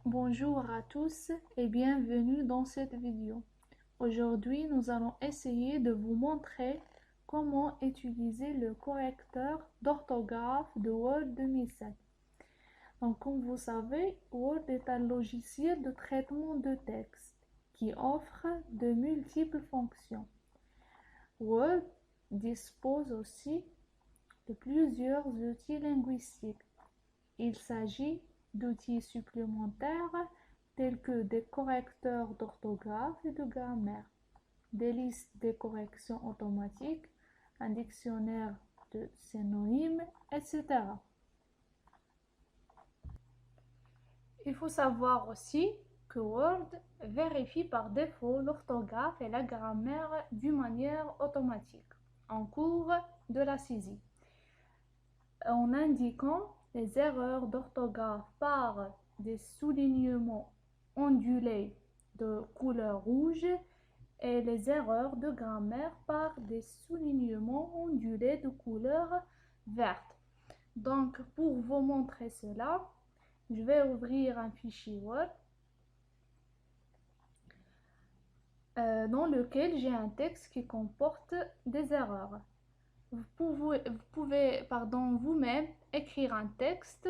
Bonjour à tous et bienvenue dans cette vidéo. Aujourd'hui, nous allons essayer de vous montrer comment utiliser le correcteur d'orthographe de Word 2007. Donc, comme vous savez, Word est un logiciel de traitement de texte qui offre de multiples fonctions. Word dispose aussi de plusieurs outils linguistiques. Il s'agit d'outils supplémentaires tels que des correcteurs d'orthographe et de grammaire, des listes de corrections automatiques, un dictionnaire de synonymes, etc. Il faut savoir aussi que Word vérifie par défaut l'orthographe et la grammaire d'une manière automatique en cours de la saisie, en indiquant les erreurs d'orthographe par des soulignements ondulés de couleur rouge et les erreurs de grammaire par des soulignements ondulés de couleur verte. Donc, pour vous montrer cela, je vais ouvrir un fichier Word dans lequel j'ai un texte qui comporte des erreurs. Vous pouvez vous-même écrire un texte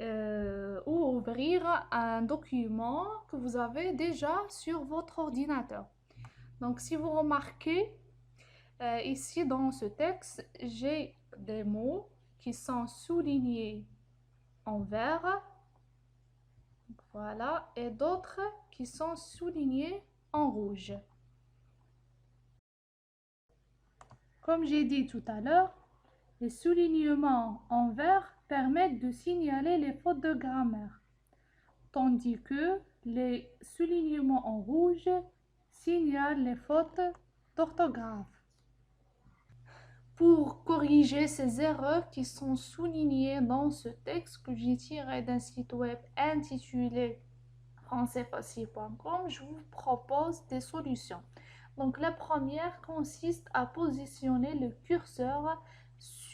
ou ouvrir un document que vous avez déjà sur votre ordinateur. Donc, si vous remarquez, ici dans ce texte, j'ai des mots qui sont soulignés en vert, voilà, et d'autres qui sont soulignés en rouge. Comme j'ai dit tout à l'heure, les soulignements en vert permettent de signaler les fautes de grammaire, tandis que les soulignements en rouge signalent les fautes d'orthographe. Pour corriger ces erreurs qui sont soulignées dans ce texte que j'ai tiré d'un site web intitulé françaisfacile.com, je vous propose des solutions. Donc la première consiste à positionner le curseur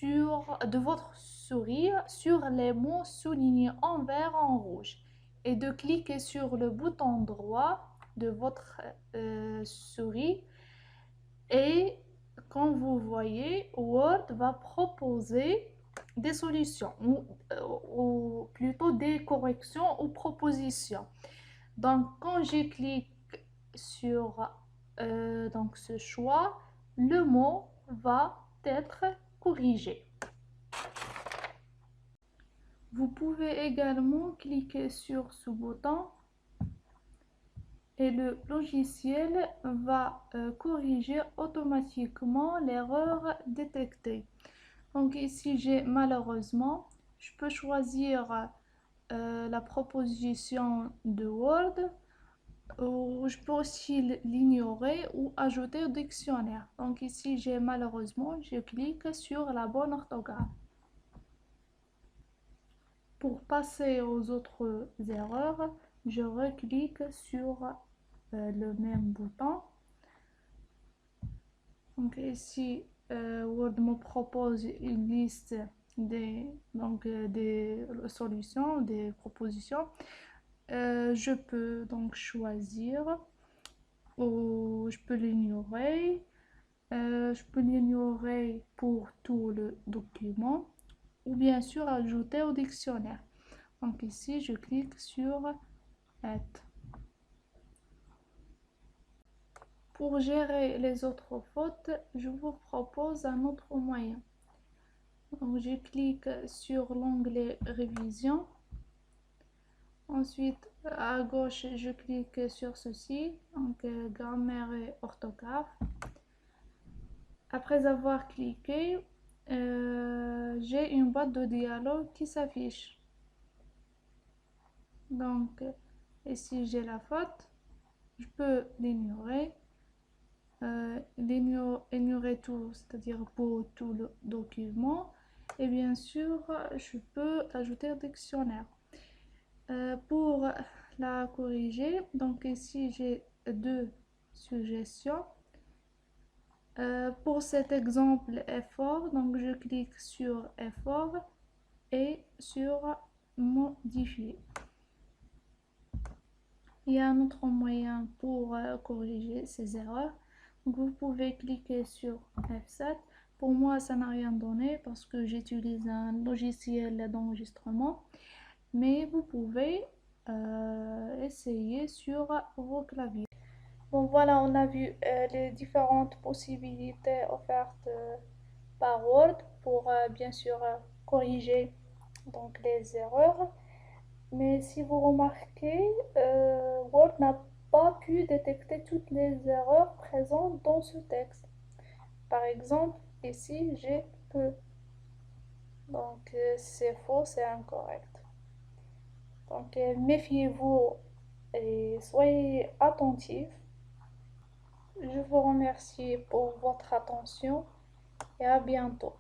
de votre souris sur les mots soulignés en vert en rouge et de cliquer sur le bouton droit de votre souris, et comme vous voyez, Word va proposer des solutions ou plutôt des corrections ou propositions. Donc quand je clique sur ce choix, le mot va être corrigé. Vous pouvez également cliquer sur ce bouton et le logiciel va corriger automatiquement l'erreur détectée. Donc ici, malheureusement, je peux choisir la proposition de Word, ou je peux aussi l'ignorer ou ajouter au dictionnaire. Donc ici, malheureusement, je clique sur la bonne orthographe. Pour passer aux autres erreurs, je reclique sur le même bouton. Donc ici, Word me propose une liste des solutions, des propositions. Je peux donc choisir ou je peux l'ignorer. Je peux l'ignorer pour tout le document ou bien sûr ajouter au dictionnaire. Donc ici, je clique sur Add. Pour gérer les autres fautes, je vous propose un autre moyen. Donc, je clique sur l'onglet Révision. Ensuite, à gauche, je clique sur ceci, donc grammaire et orthographe. Après avoir cliqué, j'ai une boîte de dialogue qui s'affiche. Donc, ici j'ai la faute, je peux l'ignorer. Ignorer tout, c'est-à-dire pour tout le document, et bien sûr je peux ajouter un dictionnaire. Pour la corriger, donc ici j'ai deux suggestions. Pour cet exemple effort, donc je clique sur effort et sur modifier. Il y a un autre moyen pour corriger ces erreurs. Donc, vous pouvez cliquer sur F7. Pour moi, ça n'a rien donné parce que j'utilise un logiciel d'enregistrement. Mais vous pouvez essayer sur vos claviers. Bon, voilà, on a vu les différentes possibilités offertes par Word pour bien sûr corriger donc les erreurs. Mais si vous remarquez, Word n'a pas pu détecter toutes les erreurs présentes dans ce texte. Par exemple, ici, j'ai peu. Donc, c'est faux, c'est incorrect. Donc, méfiez-vous et soyez attentifs. Je vous remercie pour votre attention et à bientôt.